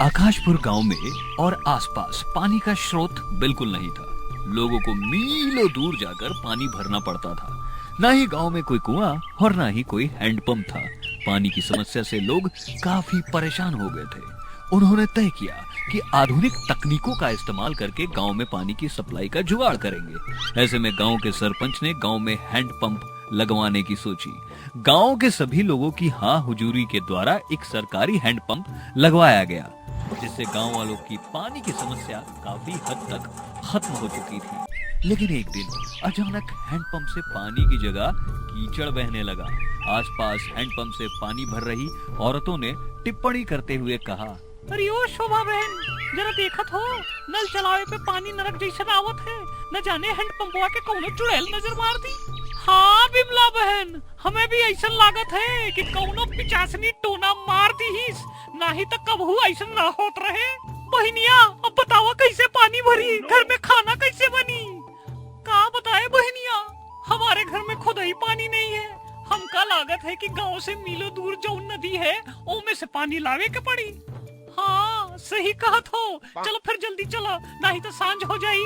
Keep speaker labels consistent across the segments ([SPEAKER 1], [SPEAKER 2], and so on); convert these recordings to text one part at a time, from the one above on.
[SPEAKER 1] आकाशपुर गांव में और आसपास पानी का स्रोत बिल्कुल नहीं था। लोगों को मीलों दूर जाकर पानी भरना पड़ता था। ना ही गांव में कोई कुआं और ना ही कोई हैंडपंप था। पानी की समस्या से लोग काफी परेशान हो गए थे। उन्होंने तय किया कि आधुनिक तकनीकों का इस्तेमाल करके गांव में पानी की सप्लाई का जुगाड़ करेंगे। ऐसे में गांव के सरपंच ने गांव में हैंडपंप लगवाने की सोची। गांव के सभी लोगों की हाँ हुजूरी के द्वारा एक सरकारी हैंडपंप लगवाया गया, जिससे गांव वालों की पानी की समस्या काफी हद तक खत्म हो चुकी थी। लेकिन एक दिन अचानक हैंडपंप से पानी की जगह कीचड़ बहने लगा। आसपास हैंडपंप से पानी भर रही औरतों ने टिप्पणी करते हुए कहा,
[SPEAKER 2] अरे ओ शोभा बहन, जरा देखत हो, नल चलावे पे पानी नरक जैसा आवत है। न जाने हैंडपंपवा के कौनो चुड़ैल नजर मार दी। हाँ बिमला बहन, हमें भी ऐसा लागत है कि कौनो पिचासनी टोना मार दी हिस, नहीं तो कबहू ऐसा ना होत रहे। बहनिया, अब बतावा कैसे पानी भरी, घर में खाना कैसे बनी? का बताए बहनिया, हमारे घर में खुद ही पानी नहीं है। हमका लागत है कि गांव से मीलों दूर जो नदी है ओमे से पानी लावे के पड़ी। हाँ सही कहा तो, चलो फिर जल्दी चलो, नहीं तो सांझ हो जाई।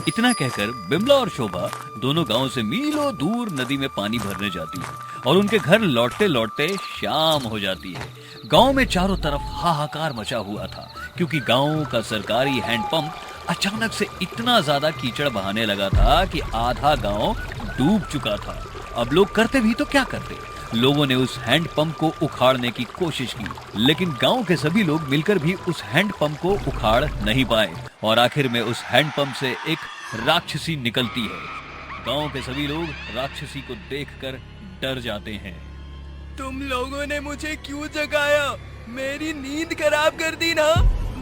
[SPEAKER 1] इतना कहकर बिमला और शोभा दोनों गांव से मीलों दूर नदी में पानी भरने जाती है और उनके घर लौटते लौटते शाम हो जाती है। गांव में चारों तरफ हाहाकार मचा हुआ था, क्योंकि गांव का सरकारी हैंडपंप अचानक से इतना ज्यादा कीचड़ बहाने लगा था कि आधा गांव डूब चुका था। अब लोग करते भी तो क्या करते। लोगों ने उस हैंडपंप को उखाड़ने की कोशिश की, लेकिन गांव के सभी लोग मिलकर भी उस हैंडपंप को उखाड़ नहीं पाए और आखिर में उस हैंडपंप से एक राक्षसी निकलती है। गांव के सभी लोग राक्षसी को देखकर डर जाते हैं।
[SPEAKER 3] तुम लोगों ने मुझे क्यों जगाया? मेरी नींद खराब कर दी ना।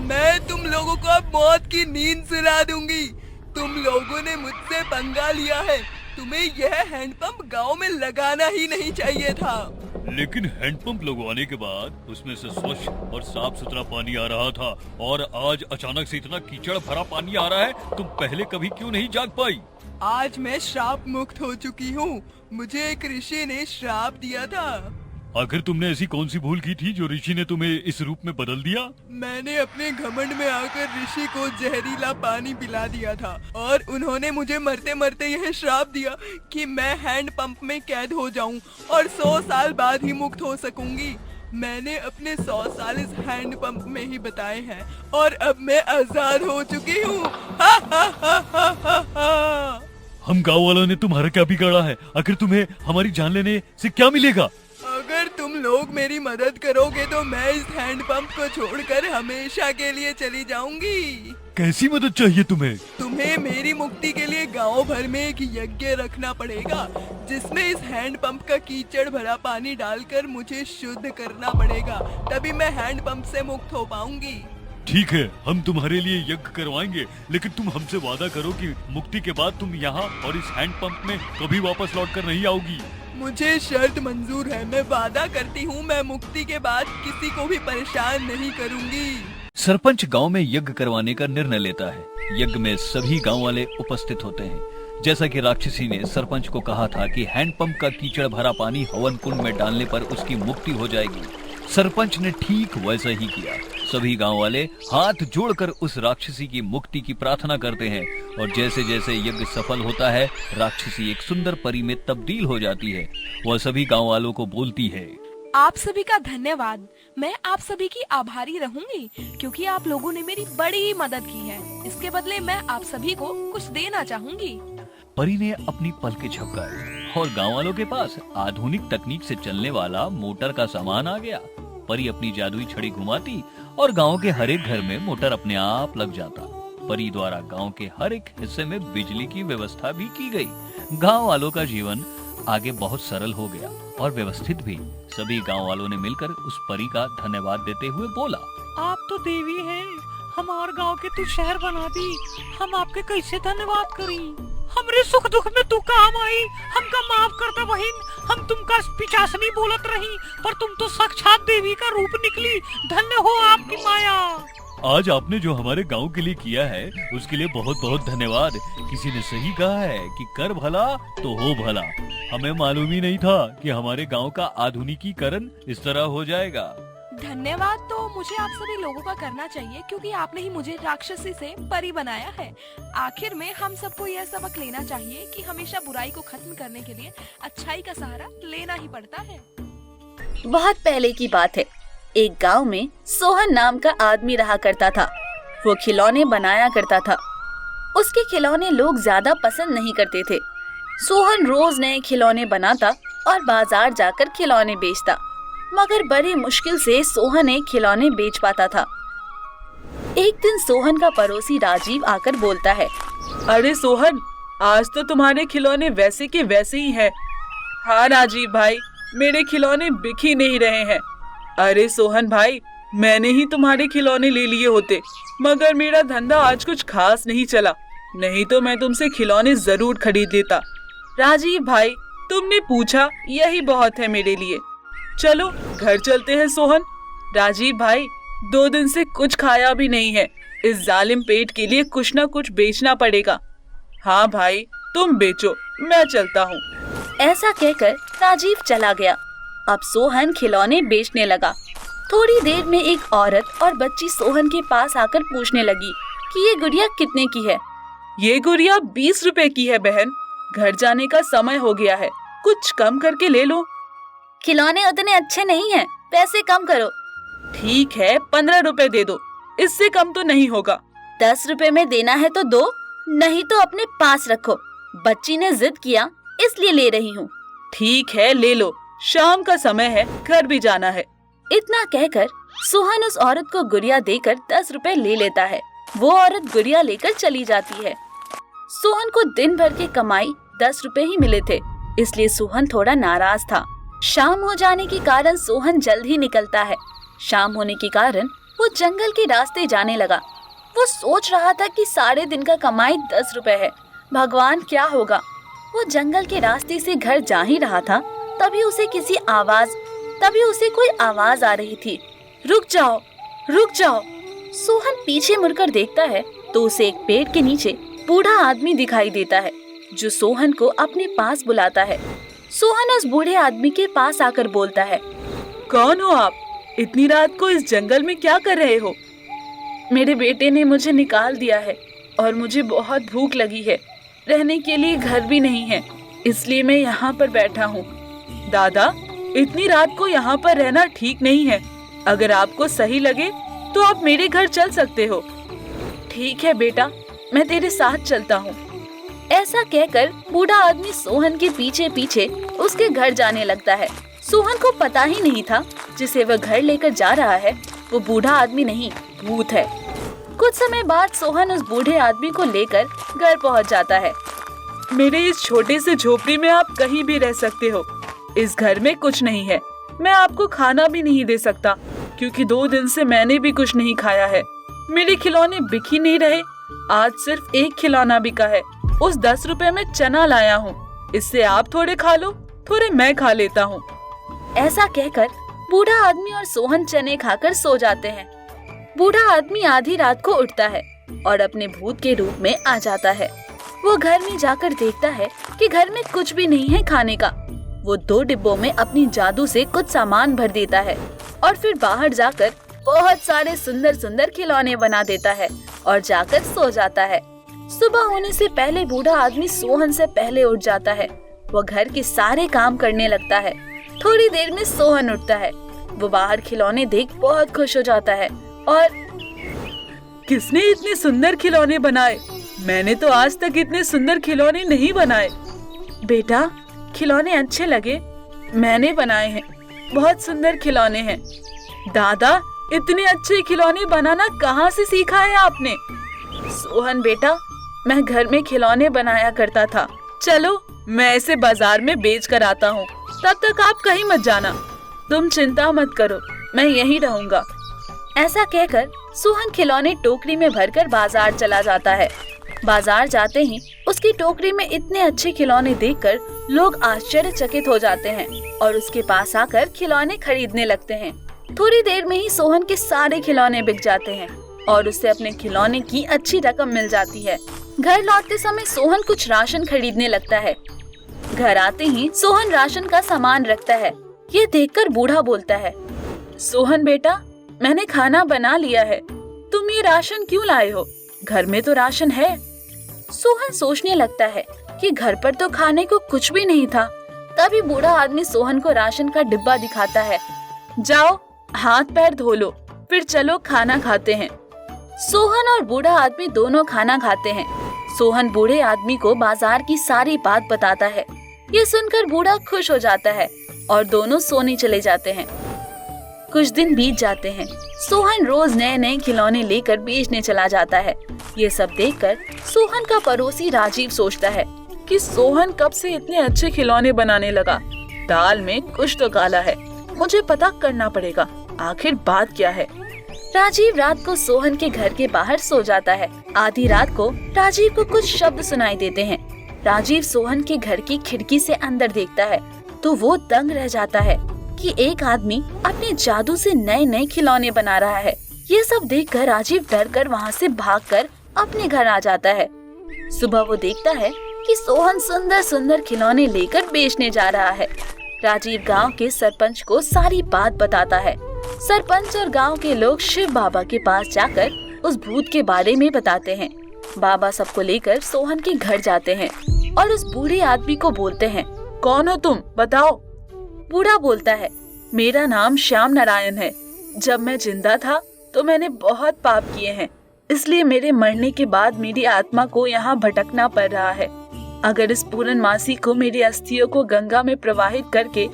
[SPEAKER 3] मैं तुम लोगों को अब मौत की नींद सुला दूंगी। तुम लोगों ने मुझसे पंगा लिया है। तुम्हें यह हैंडपंप गांव में लगाना ही नहीं चाहिए था।
[SPEAKER 1] लेकिन हैंडपंप लगवाने के बाद उसमें से स्वच्छ और साफ सुथरा पानी आ रहा था, और आज अचानक से इतना कीचड़ भरा पानी आ रहा है। तुम पहले कभी क्यों नहीं जाग पाई?
[SPEAKER 3] आज मैं श्राप मुक्त हो चुकी हूँ। मुझे एक ऋषि ने श्राप दिया था।
[SPEAKER 1] आखिर तुमने ऐसी कौन सी भूल की थी जो ऋषि ने तुम्हें इस रूप में बदल दिया?
[SPEAKER 3] मैंने अपने घमंड में आकर ऋषि को जहरीला पानी पिला दिया था और उन्होंने मुझे मरते मरते यह श्राप दिया कि मैं हैंडपंप में कैद हो जाऊं और 100 साल बाद ही मुक्त हो सकूंगी। मैंने अपने 100 साल इस हैंडपंप में ही बताए हैं और अब मैं आजाद हो चुकी हूँ।
[SPEAKER 1] हम गाँव वालों ने तुम्हारा क्या बिगाड़ा है? आखिर तुम्हें हमारी जान लेने से क्या मिलेगा?
[SPEAKER 3] अगर तुम लोग मेरी मदद करोगे तो मैं इस हैंडपंप को छोड़कर हमेशा के लिए चली जाऊंगी।
[SPEAKER 1] कैसी मदद चाहिए तुम्हें?
[SPEAKER 3] तुम्हें मेरी मुक्ति के लिए गांव भर में एक यज्ञ रखना पड़ेगा, जिसमें इस हैंडपंप का कीचड़ भरा पानी डालकर मुझे शुद्ध करना पड़ेगा। तभी मैं हैंडपंप से मुक्त हो पाऊंगी।
[SPEAKER 1] ठीक है, हम तुम्हारे लिए यज्ञ करवाएंगे, लेकिन तुम हमसे वादा करो कि मुक्ति के बाद तुम यहाँ और इस हैंडपंप में कभी वापस लौटकर नहीं आओगी।
[SPEAKER 3] मुझे शर्त मंजूर है। मैं वादा करती हूँ, मैं मुक्ति के बाद किसी को भी परेशान नहीं करूँगी।
[SPEAKER 1] सरपंच गांव में यज्ञ करवाने का निर्णय लेता है। यज्ञ में सभी गांव वाले उपस्थित होते हैं। जैसा कि राक्षसी ने सरपंच को कहा था कि हैंडपंप का कीचड़ भरा पानी हवन कुंड में डालने पर उसकी मुक्ति हो जाएगी, सरपंच ने ठीक वैसा ही किया। सभी गांव वाले हाथ जोड़कर उस राक्षसी की मुक्ति की प्रार्थना करते हैं और जैसे जैसे यज्ञ सफल होता है, राक्षसी एक सुंदर परी में तब्दील हो जाती है। वह सभी गांव वालों को बोलती है,
[SPEAKER 4] आप सभी का धन्यवाद। मैं आप सभी की आभारी रहूंगी, क्योंकि आप लोगों ने मेरी बड़ी मदद की है। इसके बदले मैं आप सभी को कुछ देना चाहूंगी।
[SPEAKER 1] परी ने अपनी पलकें झपकाई और गांव वालों के पास आधुनिक तकनीक से चलने वाला मोटर का सामान आ गया। परी अपनी जादुई छड़ी घुमाती और गांव के हर एक घर में मोटर अपने आप लग जाता। परी द्वारा गांव के हर एक हिस्से में बिजली की व्यवस्था भी की गई। गांव वालों का जीवन आगे बहुत सरल हो गया और व्यवस्थित भी। सभी गांव वालों ने मिलकर उस परी का धन्यवाद देते हुए बोला,
[SPEAKER 2] आप तो देवी हैं, हमार गांव के तू शहर बना दी। हम आपके कैसे धन्यवाद करी? हमरे सुख दुख में तू काम आई, हमका माफ करता बहिन। हम तुमका पिचासनी बोलत रही, पर तुम तो साक्षात देवी का रूप निकली। धन्य हो आपकी माया।
[SPEAKER 1] आज आपने जो हमारे गांव के लिए किया है उसके लिए बहुत बहुत धन्यवाद। किसी ने सही कहा है कि कर भला तो हो भला। हमें मालूम ही नहीं था कि हमारे गांव का आधुनिकीकरण इस तरह हो जाएगा।
[SPEAKER 4] धन्यवाद तो मुझे आप सभी लोगों का करना चाहिए, क्योंकि आपने ही मुझे राक्षसी से परी बनाया है। आखिर में हम सबको यह सबक लेना चाहिए कि हमेशा बुराई को खत्म करने के लिए अच्छाई का सहारा लेना ही पड़ता है।
[SPEAKER 5] बहुत पहले की बात है। एक गांव में सोहन नाम का आदमी रहा करता था। वो खिलौने बनाया करता था। उसके खिलौने लोग ज्यादा पसंद नहीं करते थे। सोहन रोज नए खिलौने बनाता और बाजार जाकर खिलौने बेचता, मगर बड़ी मुश्किल से सोहन एक खिलौने बेच पाता था। एक दिन सोहन का पड़ोसी राजीव आकर बोलता है,
[SPEAKER 3] अरे सोहन, आज तो तुम्हारे खिलौने वैसे के वैसे ही हैं। हाँ राजीव भाई, मेरे खिलौने बिक ही नहीं रहे हैं। अरे सोहन भाई, मैंने ही तुम्हारे खिलौने ले लिए होते, मगर मेरा धंधा आज कुछ खास नहीं चला, नहीं तो मैं तुमसे खिलौने जरूर खरीद लेता। राजीव भाई, तुमने पूछा यही बहुत है मेरे लिए। चलो घर चलते हैं सोहन। राजीव भाई, 2 दिन से कुछ खाया भी नहीं है, इस जालिम पेट के लिए कुछ ना कुछ बेचना पड़ेगा। हाँ भाई, तुम बेचो, मैं चलता हूँ।
[SPEAKER 5] ऐसा कहकर राजीव चला गया। अब सोहन खिलौने बेचने लगा। थोड़ी देर में एक औरत और बच्ची सोहन के पास आकर पूछने लगी कि ये गुड़िया कितने की है।
[SPEAKER 3] ये गुड़िया 20 रुपए की है बहन, घर जाने का समय हो गया है, कुछ कम करके ले लो।
[SPEAKER 5] खिलौने उतने अच्छे नहीं हैं, पैसे कम करो।
[SPEAKER 3] ठीक है, 15 रुपए दे दो, इससे कम तो नहीं होगा।
[SPEAKER 5] 10 रुपए में देना है तो दो, नहीं तो अपने पास रखो। बच्ची ने जिद किया, इसलिए ले रही हूँ।
[SPEAKER 3] ठीक है, ले लो, शाम का समय है, घर भी जाना है।
[SPEAKER 5] इतना कहकर सोहन उस औरत को गुड़िया देकर 10 रुपए ले लेता है। वो औरत गुड़िया लेकर चली जाती है। सोहन को दिन भर की कमाई 10 रुपए ही मिले थे, इसलिए सोहन थोड़ा नाराज था। शाम हो जाने के कारण सोहन जल्द ही निकलता है। शाम होने के कारण वो जंगल के रास्ते जाने लगा। वो सोच रहा था कि सारे दिन का कमाई 10 रुपए है, भगवान क्या होगा। वो जंगल के रास्ते से घर जा ही रहा था, तभी उसे कोई आवाज आ रही थी। रुक जाओ, रुक जाओ। सोहन पीछे मुड़कर देखता है तो उसे एक पेड़ के नीचे बूढ़ा आदमी दिखाई देता है, जो सोहन को अपने पास बुलाता है। सोहन उस बूढ़े आदमी के पास आकर बोलता है,
[SPEAKER 3] कौन हो आप? इतनी रात को इस जंगल में क्या कर रहे हो?
[SPEAKER 5] मेरे बेटे ने मुझे निकाल दिया है और मुझे बहुत भूख लगी है। रहने के लिए घर भी नहीं है, इसलिए मैं यहाँ पर बैठा हूँ।
[SPEAKER 3] दादा, इतनी रात को यहाँ पर रहना ठीक नहीं है। अगर आपको सही लगे तो आप मेरे घर चल सकते हो।
[SPEAKER 5] ठीक है बेटा, मैं तेरे साथ चलता हूँ। ऐसा कहकर बूढ़ा आदमी सोहन के पीछे पीछे उसके घर जाने लगता है। सोहन को पता ही नहीं था जिसे वह घर लेकर जा रहा है वो बूढ़ा आदमी नहीं, भूत है। कुछ समय बाद सोहन उस बूढ़े आदमी को लेकर घर पहुँच जाता है।
[SPEAKER 3] मेरे इस छोटे से झोपड़ी में आप कहीं भी रह सकते हो। इस घर में कुछ नहीं है। मैं आपको खाना भी नहीं दे सकता, क्योंकि 2 दिन से मैंने भी कुछ नहीं खाया है। मेरे खिलौने बिक ही नहीं रहे। आज सिर्फ एक खिलौना बिका है, उस 10 रुपए में चना लाया हूँ। इससे आप थोड़े खा लो, थोड़े मैं खा लेता हूँ।
[SPEAKER 5] ऐसा कहकर बूढ़ा आदमी और सोहन चने खाकर सो जाते हैं। बूढ़ा आदमी आधी रात को उठता है और अपने भूत के रूप में आ जाता है। वो घर में जाकर देखता है कि घर में कुछ भी नहीं है खाने का। वो 2 डिब्बों में अपनी जादू से कुछ सामान भर देता है और फिर बाहर जाकर बहुत सारे सुंदर सुंदर खिलौने बना देता है और जाकर सो जाता है। सुबह होने से पहले बूढ़ा आदमी सोहन से पहले उठ जाता है। वो घर के सारे काम करने लगता है। थोड़ी देर में सोहन उठता है। वो बाहर खिलौने देख बहुत खुश हो जाता है और
[SPEAKER 3] किसने इतने सुंदर खिलौने बनाए? मैंने तो आज तक इतने सुंदर खिलौने नहीं बनाए।
[SPEAKER 5] बेटा, खिलौने अच्छे लगे? मैंने बनाए हैं, बहुत सुंदर खिलौने हैं।
[SPEAKER 3] दादा, इतने अच्छे खिलौने बनाना कहाँ से सीखा है आपने?
[SPEAKER 5] सोहन बेटा, मैं घर में खिलौने बनाया करता था।
[SPEAKER 3] चलो, मैं इसे बाजार में बेच कर आता हूँ, तब तक आप कहीं मत जाना।
[SPEAKER 5] तुम चिंता मत करो, मैं यहीं रहूँगा। ऐसा कहकर सोहन खिलौने टोकरी में भरकर बाजार चला जाता है। बाजार जाते ही उसकी टोकरी में इतने अच्छे खिलौने देखकर लोग आश्चर्यचकित हो जाते हैं और उसके पास आकर खिलौने खरीदने लगते हैं। थोड़ी देर में ही सोहन के सारे खिलौने बिक जाते हैं और उसे अपने खिलौने की अच्छी रकम मिल जाती है। घर लौटते समय सोहन कुछ राशन खरीदने लगता है। घर आते ही सोहन राशन का सामान रखता है। ये देखकर बूढ़ा बोलता है, सोहन बेटा, मैंने खाना बना लिया है। तुम ये राशन क्यों लाए हो? घर में तो राशन है। सोहन सोचने लगता है कि घर पर तो खाने को कुछ भी नहीं था। तभी बूढ़ा आदमी सोहन को राशन का डिब्बा दिखाता है। जाओ, हाथ पैर धो लो, फिर चलो खाना खाते हैं। सोहन और बूढ़ा आदमी दोनों खाना खाते हैं। सोहन बूढ़े आदमी को बाजार की सारी बात बताता है। ये सुनकर बूढ़ा खुश हो जाता है और दोनों सोने चले जाते हैं। कुछ दिन बीत जाते हैं। सोहन रोज नए नए खिलौने लेकर बेचने चला जाता है। ये सब देखकर सोहन का पड़ोसी राजीव सोचता है कि सोहन कब से इतने अच्छे खिलौने बनाने लगा। दाल में कुछ तो काला है, मुझे पता करना पड़ेगा, आखिर बात क्या है। राजीव रात को सोहन के घर के बाहर सो जाता है। आधी रात को राजीव को कुछ शब्द सुनाई देते हैं। राजीव सोहन के घर की खिड़की से अंदर देखता है तो वो दंग रह जाता है कि एक आदमी अपने जादू से नए नए खिलौने बना रहा है। ये सब देखकर राजीव डर कर वहाँ से भागकर अपने घर आ जाता है। सुबह वो देखता है कि सोहन सुंदर सुंदर खिलौने लेकर बेचने जा रहा है। राजीव गांव के सरपंच को सारी बात बताता है। सरपंच और गांव के लोग शिव बाबा के पास जाकर उस भूत के बारे में बताते हैं। बाबा सबको लेकर सोहन के घर जाते हैं और उस बूढ़े आदमी को बोलते हैं, कौन हो तुम, बताओ। बूढ़ा बोलता है, मेरा नाम श्याम नारायण है। जब मैं जिंदा था तो मैंने बहुत पाप किए हैं, इसलिए मेरे मरने के बाद मेरी आत्मा को यहाँ भटकना पड़ रहा है। अगर इस पूर्णमासी को मेरी अस्थियों को गंगा में प्रवाहित करके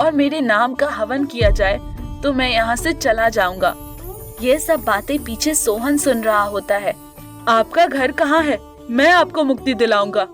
[SPEAKER 5] और मेरे नाम का हवन किया जाए तो मैं यहाँ से चला जाऊंगा। ये सब बातें पीछे सोहन सुन रहा होता है। आपका घर कहाँ है? मैं आपको मुक्ति दिलाऊंगा।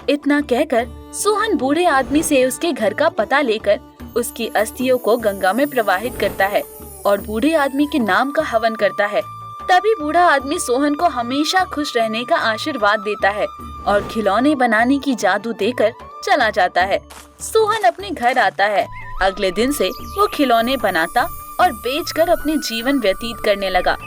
[SPEAKER 5] इतना कहकर सोहन बूढ़े आदमी से उसके घर का पता लेकर उसकी अस्थियों को गंगा में प्रवाहित करता है और बूढ़े आदमी के नाम का हवन करता है। तभी बूढ़ा आदमी सोहन को हमेशा खुश रहने का आशीर्वाद देता है और खिलौने बनाने की जादू देकर चला जाता है। सोहन अपने घर आता है। अगले दिन से वो खिलौने बनाता और बेचकर अपने जीवन व्यतीत करने लगा।